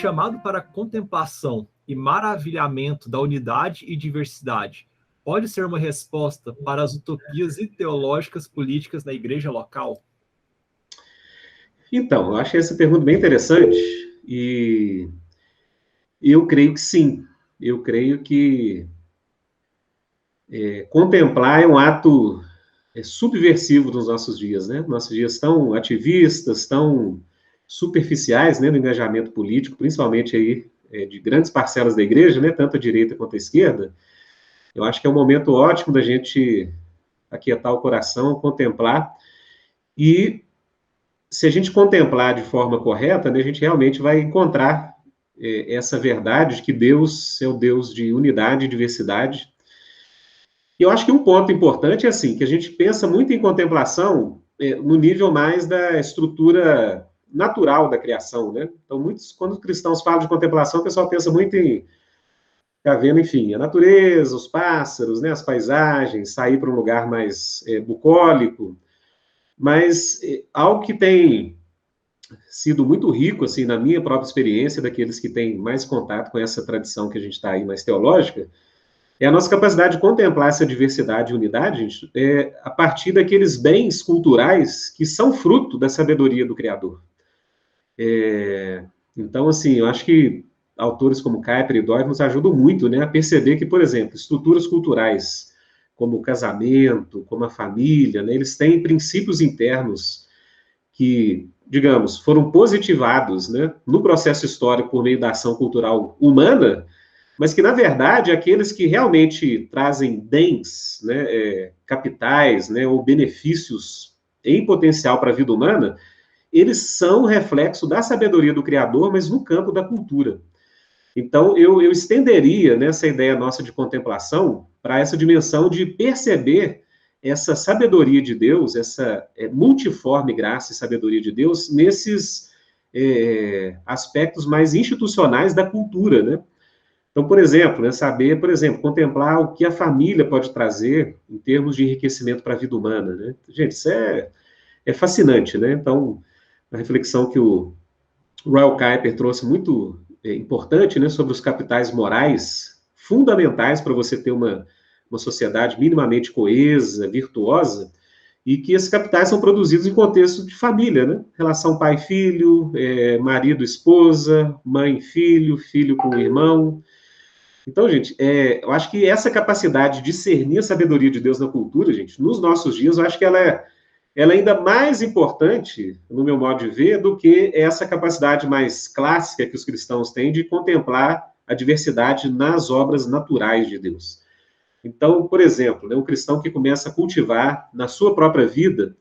chamado para contemplação e maravilhamento da unidade e diversidade pode ser uma resposta para as utopias ideológicas políticas na igreja local? Então, eu achei essa pergunta bem interessante e eu creio que sim. Eu creio que contemplar é um ato subversivo dos nossos dias, né? Nossos dias tão ativistas, tão superficiais, né, no engajamento político, principalmente aí de grandes parcelas da igreja, né, tanto a direita quanto a esquerda. Eu acho que é um momento ótimo da gente aquietar o coração, contemplar, e se a gente contemplar de forma correta, né, a gente realmente vai encontrar essa verdade de que Deus é o Deus de unidade e diversidade. E eu acho que um ponto importante é assim, que a gente pensa muito em contemplação no nível mais da estrutura natural da criação, né? Então, quando os cristãos falam de contemplação, o pessoal pensa muito em ficar vendo, enfim, a natureza, os pássaros, né, as paisagens, sair para um lugar mais bucólico, mas algo que tem sido muito rico, assim, na minha própria experiência, daqueles que têm mais contato com essa tradição que a gente está aí mais teológica, é a nossa capacidade de contemplar essa diversidade e unidade, gente, a partir daqueles bens culturais que são fruto da sabedoria do Criador. Então, assim, eu acho que autores como Kuyper e Dewey nos ajudam muito, né, a perceber que, por exemplo, estruturas culturais como o casamento, como a família, né, eles têm princípios internos que, digamos, foram positivados, né, no processo histórico por meio da ação cultural humana, mas que, na verdade, aqueles que realmente trazem bens, né, capitais, né, ou benefícios em potencial para a vida humana, eles são reflexo da sabedoria do Criador, mas no campo da cultura. Então, eu estenderia, né, essa ideia nossa de contemplação para essa dimensão de perceber essa sabedoria de Deus, essa multiforme graça e sabedoria de Deus, nesses aspectos mais institucionais da cultura, né? Então, por exemplo, né, saber, por exemplo, contemplar o que a família pode trazer em termos de enriquecimento para a vida humana, né? Gente, isso é fascinante, né? Então, a reflexão que o Royal Kuyper trouxe muito importante, né, sobre os capitais morais fundamentais para você ter uma sociedade minimamente coesa, virtuosa, e que esses capitais são produzidos em contexto de família, né? Relação pai-filho, marido-esposa, mãe-filho, filho com o irmão. Então, gente, eu acho que essa capacidade de discernir a sabedoria de Deus na cultura, gente, nos nossos dias, eu acho que ela é ainda mais importante, no meu modo de ver, do que essa capacidade mais clássica que os cristãos têm de contemplar a diversidade nas obras naturais de Deus. Então, por exemplo, né, um cristão que começa a cultivar na sua própria vida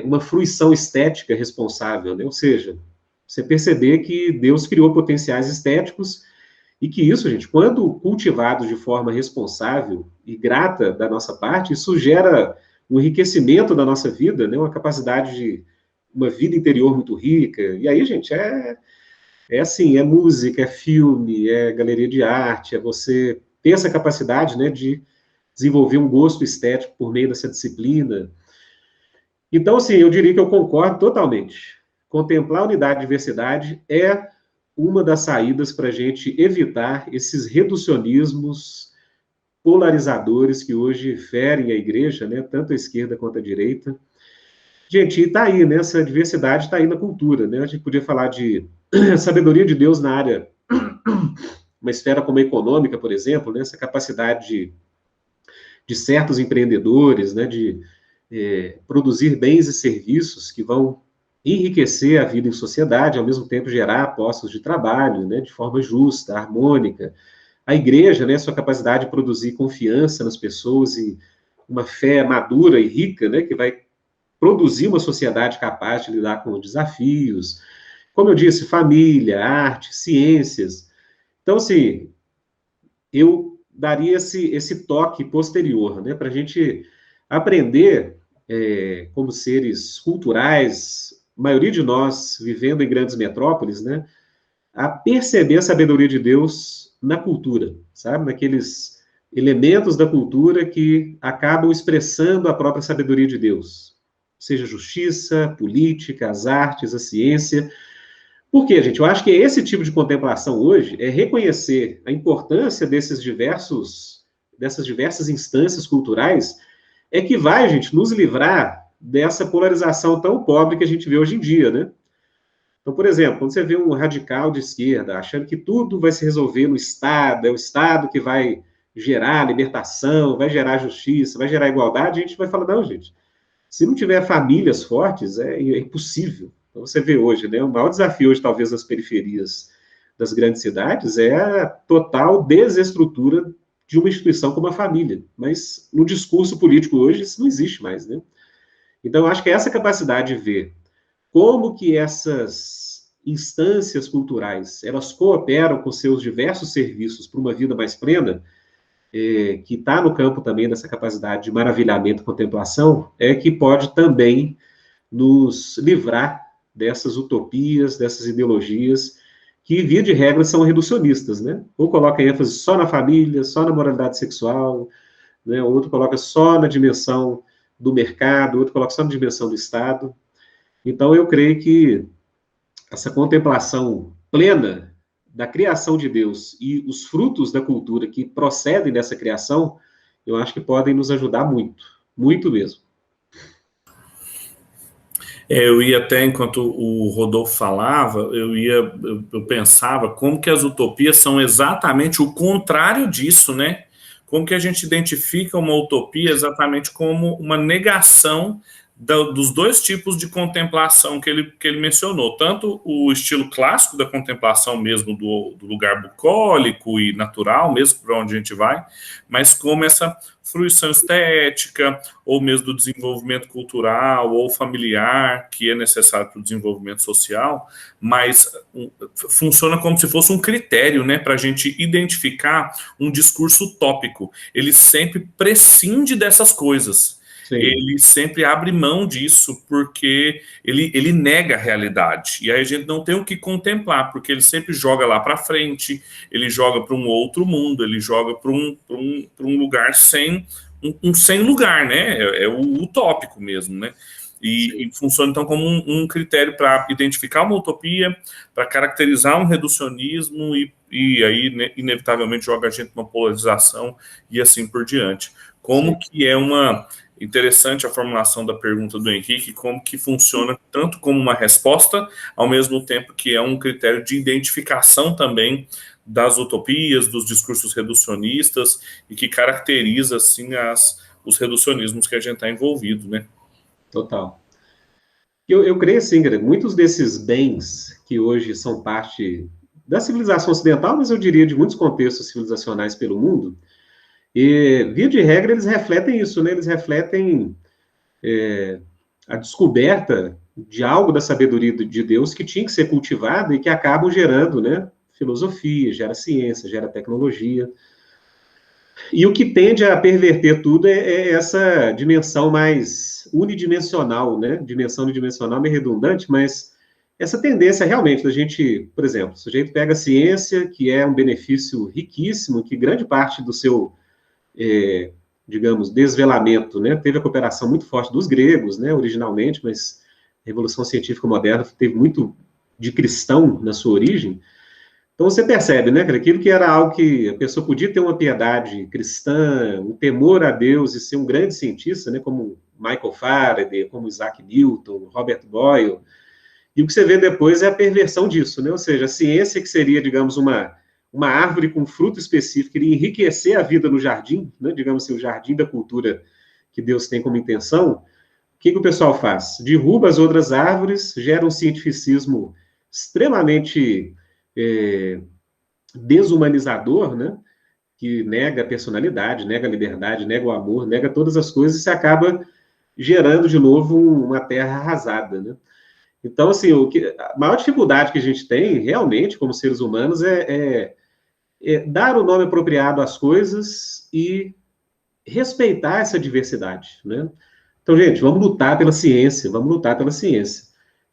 uma fruição estética responsável, né? Ou seja, você perceber que Deus criou potenciais estéticos e que isso, gente, quando cultivado de forma responsável e grata da nossa parte, isso gera um enriquecimento da nossa vida, né? Uma capacidade de uma vida interior muito rica. E aí, gente, assim, é música, é filme, é galeria de arte, é você ter essa capacidade, né, de desenvolver um gosto estético por meio dessa disciplina. Então, assim, eu diria que eu concordo totalmente. Contemplar a unidade e diversidade é uma das saídas para a gente evitar esses reducionismos polarizadores que hoje ferem a igreja, né, tanto a esquerda quanto a direita. Gente, e está aí, né, essa diversidade está aí na cultura, né? A gente podia falar de sabedoria de Deus na área, uma esfera como a econômica, por exemplo, né, essa capacidade de certos empreendedores, né, de produzir bens e serviços que vão enriquecer a vida em sociedade, ao mesmo tempo gerar postos de trabalho, né, de forma justa, harmônica. A igreja, né, sua capacidade de produzir confiança nas pessoas e uma fé madura e rica, né, que vai produzir uma sociedade capaz de lidar com desafios. Como eu disse, família, arte, ciências. Então, assim, eu daria esse toque posterior, né, para a gente aprender, como seres culturais, a maioria de nós vivendo em grandes metrópoles, né, a perceber a sabedoria de Deus na cultura, sabe? Naqueles elementos da cultura que acabam expressando a própria sabedoria de Deus. Seja justiça, política, as artes, a ciência. Por quê, gente? Eu acho que esse tipo de contemplação hoje é reconhecer a importância dessas diversas instâncias culturais, é que vai, gente, nos livrar dessa polarização tão pobre que a gente vê hoje em dia, né? Então, por exemplo, quando você vê um radical de esquerda achando que tudo vai se resolver no Estado, é o Estado que vai gerar libertação, vai gerar justiça, vai gerar igualdade, a gente vai falar, não, gente, se não tiver famílias fortes, é impossível. Então, você vê hoje, né, o maior desafio hoje, talvez, nas periferias das grandes cidades é a total desestrutura de uma instituição como a família. Mas no discurso político hoje, isso não existe mais, né? Então, eu acho que essa capacidade de ver como que essas instâncias culturais, elas cooperam com seus diversos serviços para uma vida mais plena, que está no campo também dessa capacidade de maravilhamento e contemplação, é que pode também nos livrar dessas utopias, dessas ideologias, que, via de regra, são reducionistas, né? Ou coloca ênfase só na família, só na moralidade sexual, né? Outro coloca só na dimensão do mercado, outro coloca só na dimensão do Estado. Então, eu creio que essa contemplação plena da criação de Deus e os frutos da cultura que procedem dessa criação, eu acho que podem nos ajudar muito, muito mesmo. Eu ia até, enquanto o Rodolfo falava, eu pensava como que as utopias são exatamente o contrário disso, né? Como que a gente identifica uma utopia exatamente como uma negação dos dois tipos de contemplação que ele mencionou, tanto o estilo clássico da contemplação mesmo do lugar bucólico e natural, mesmo para onde a gente vai, mas como essa fruição estética, ou mesmo do desenvolvimento cultural ou familiar, que é necessário para o desenvolvimento social, mas funciona como se fosse um critério, né, para a gente identificar um discurso utópico. Ele sempre prescinde dessas coisas. Sim. Ele sempre abre mão disso porque ele nega a realidade. E aí a gente não tem o que contemplar, porque ele sempre joga lá para frente, ele joga para um outro mundo, ele joga para um lugar sem lugar, né? É o utópico mesmo, né? E funciona então como um critério para identificar uma utopia, para caracterizar um reducionismo e aí, né, inevitavelmente joga a gente numa polarização e assim por diante. Como que é uma... Interessante a formulação da pergunta do Henrique, como que funciona tanto como uma resposta, ao mesmo tempo que é um critério de identificação também das utopias, dos discursos reducionistas, e que caracteriza, assim, os reducionismos que a gente está envolvido, né? Total. Eu creio, assim, muitos desses bens que hoje são parte da civilização ocidental, mas eu diria de muitos contextos civilizacionais pelo mundo, e, via de regra, eles refletem isso, né? Eles refletem a descoberta de algo da sabedoria de Deus que tinha que ser cultivado e que acabam gerando, né? Filosofia, gera ciência, gera tecnologia. E o que tende a perverter tudo é essa dimensão mais unidimensional, né? Dimensão unidimensional meio redundante, mas essa tendência realmente da gente, por exemplo, o sujeito pega a ciência, que é um benefício riquíssimo, que grande parte do seu digamos, desvelamento, né? Teve a cooperação muito forte dos gregos, né, originalmente, mas a Revolução Científica Moderna teve muito de cristão na sua origem. Então você percebe, né, que aquilo que era algo que a pessoa podia ter uma piedade cristã, um temor a Deus e ser um grande cientista, né, como Michael Faraday, como Isaac Newton, Robert Boyle, e o que você vê depois é a perversão disso, né? Ou seja, a ciência que seria, digamos, uma árvore com fruto específico, iria enriquecer a vida no jardim, né, digamos assim, o jardim da cultura que Deus tem como intenção, o que o pessoal faz? Derruba as outras árvores, gera um cientificismo extremamente desumanizador, né, que nega a personalidade, nega a liberdade, nega o amor, nega todas as coisas, e se acaba gerando, de novo, uma terra arrasada, né? Então, assim, a maior dificuldade que a gente tem, realmente, como seres humanos, é dar o nome apropriado às coisas e respeitar essa diversidade, né? Então, gente, vamos lutar pela ciência,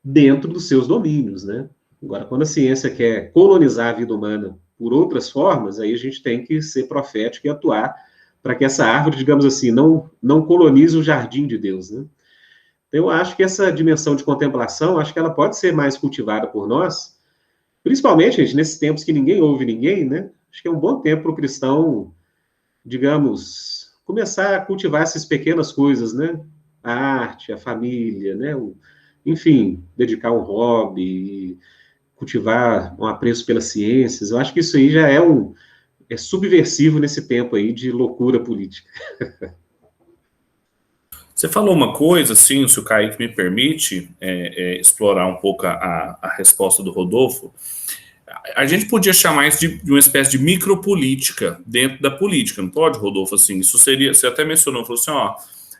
dentro dos seus domínios, né? Agora, quando a ciência quer colonizar a vida humana por outras formas, aí a gente tem que ser profético e atuar para que essa árvore, digamos assim, não colonize o jardim de Deus, né? Então, eu acho que essa dimensão de contemplação, acho que ela pode ser mais cultivada por nós, Principalmente, gente, nesses tempos que ninguém ouve ninguém, né? Acho que é um bom tempo para o cristão, digamos, começar a cultivar essas pequenas coisas, né? A arte, a família, né? Enfim, dedicar um hobby, cultivar um apreço pelas ciências. Eu acho que isso aí já é subversivo nesse tempo aí de loucura política. Você falou uma coisa, assim, se o Kaique me permite explorar um pouco a resposta do Rodolfo. A gente podia chamar isso de uma espécie de micropolítica dentro da política, não pode, Rodolfo? Assim, isso seria, você até mencionou, falou assim, ó,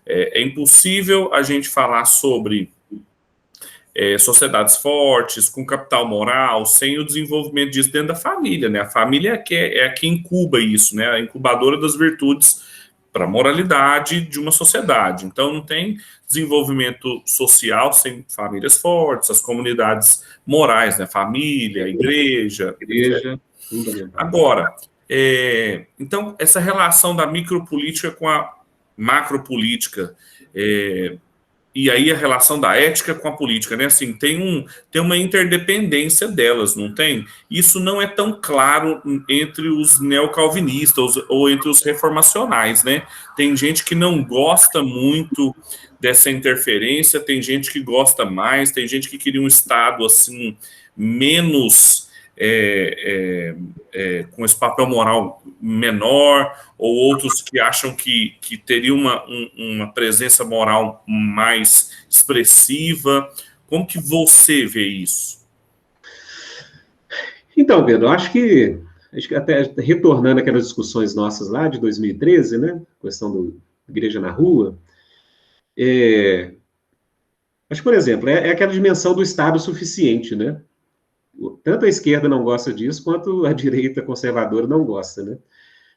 é impossível a gente falar sobre sociedades fortes, com capital moral, sem o desenvolvimento disso dentro da família, né? A família é a que incuba isso, né? A incubadora das virtudes para a moralidade de uma sociedade. Então, não tem desenvolvimento social sem famílias fortes, as comunidades morais, né? Família, igreja. Agora, então, essa relação da micropolítica com a macropolítica, e aí a relação da ética com a política, né? Assim, tem uma interdependência delas, não tem? Isso não é tão claro entre os neocalvinistas ou entre os reformacionais, né? Tem gente que não gosta muito dessa interferência, tem gente que gosta mais, tem gente que queria um Estado, assim, menos... com esse papel moral menor, ou outros que acham que teria uma presença moral mais expressiva. Como que você vê isso? Então, Pedro, acho que até retornando aquelas discussões nossas lá de 2013, né, questão do Igreja na Rua, acho que, por exemplo, é aquela dimensão do Estado suficiente, né? Tanto a esquerda não gosta disso, quanto a direita conservadora não gosta, né?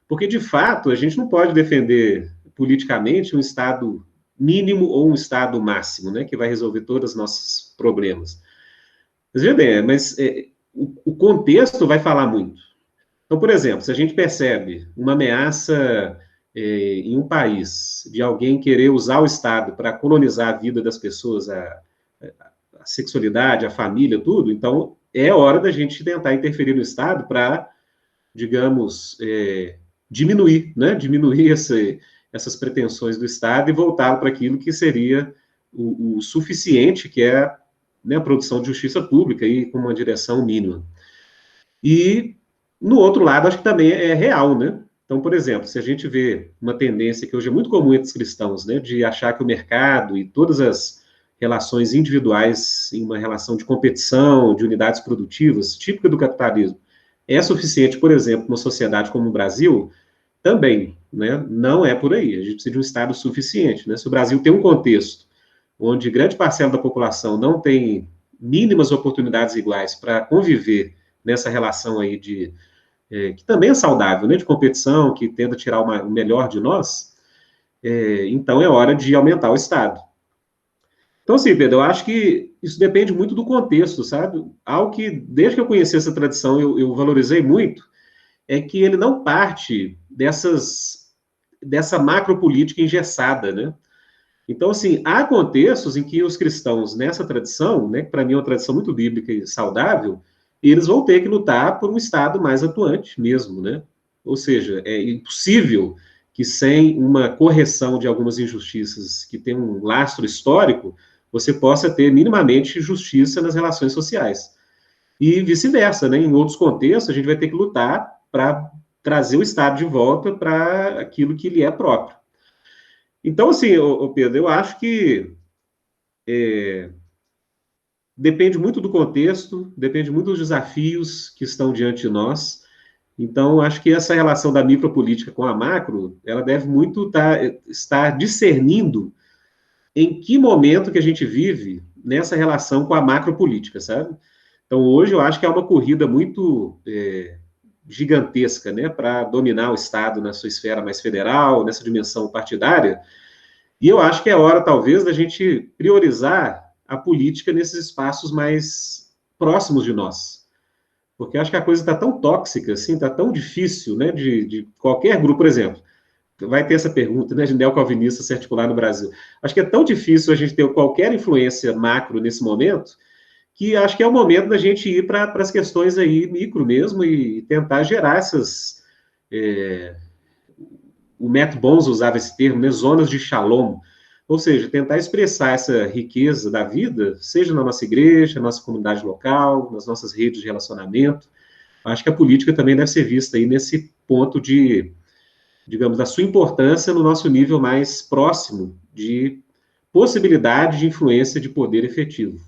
Porque, de fato, a gente não pode defender politicamente um Estado mínimo ou um Estado máximo, né? Que vai resolver todos os nossos problemas. Mas, veja bem, o contexto vai falar muito. Então, por exemplo, se a gente percebe uma ameaça em um país de alguém querer usar o Estado para colonizar a vida das pessoas, a sexualidade, a família, tudo, então é hora da gente tentar interferir no Estado para, digamos, diminuir, né? Diminuir essas pretensões do Estado e voltar para aquilo que seria o suficiente, que é, né, a produção de justiça pública e com uma direção mínima. E, no outro lado, acho que também é real, né? Então, por exemplo, se a gente vê uma tendência que hoje é muito comum entre os cristãos, né, de achar que o mercado e todas as relações individuais em uma relação de competição, de unidades produtivas, típica do capitalismo, é suficiente, por exemplo, numa sociedade como o Brasil, também, né? Não é por aí. A gente precisa de um Estado suficiente, né? Se o Brasil tem um contexto onde grande parcela da população não tem mínimas oportunidades iguais para conviver nessa relação aí que também é saudável, né? De competição, que tenta tirar o melhor de nós, então é hora de aumentar o Estado. Então, assim, Pedro, eu acho que isso depende muito do contexto, sabe? Algo que, desde que eu conheci essa tradição, eu valorizei muito, é que ele não parte dessa macropolítica engessada, né? Então, assim, há contextos em que os cristãos, nessa tradição, né, que para mim é uma tradição muito bíblica e saudável, eles vão ter que lutar por um Estado mais atuante mesmo, né? Ou seja, é impossível que sem uma correção de algumas injustiças que tem um lastro histórico, você possa ter minimamente justiça nas relações sociais. E vice-versa, né? Em outros contextos, a gente vai ter que lutar para trazer o Estado de volta para aquilo que lhe é próprio. Então, assim, Pedro, eu acho que depende muito do contexto, depende muito dos desafios que estão diante de nós. Então, acho que essa relação da micropolítica com a macro, ela deve muito estar discernindo em que momento que a gente vive nessa relação com a macropolítica, sabe? Então, hoje eu acho que é uma corrida muito gigantesca, né, para dominar o Estado na sua esfera mais federal, nessa dimensão partidária, e eu acho que é hora, talvez, da gente priorizar a política nesses espaços mais próximos de nós. Porque eu acho que a coisa está tão tóxica, assim, está tão difícil, né, de qualquer grupo, por exemplo, vai ter essa pergunta, né, de neocalvinista se articular no Brasil. Acho que é tão difícil a gente ter qualquer influência macro nesse momento, que acho que é o momento da gente ir para as questões aí micro mesmo e tentar gerar essas... o Matt Bons usava esse termo, né, zonas de shalom, ou seja, tentar expressar essa riqueza da vida, seja na nossa igreja, na nossa comunidade local, nas nossas redes de relacionamento. Acho que a política também deve ser vista aí nesse ponto de, digamos, da sua importância no nosso nível mais próximo de possibilidade de influência de poder efetivo.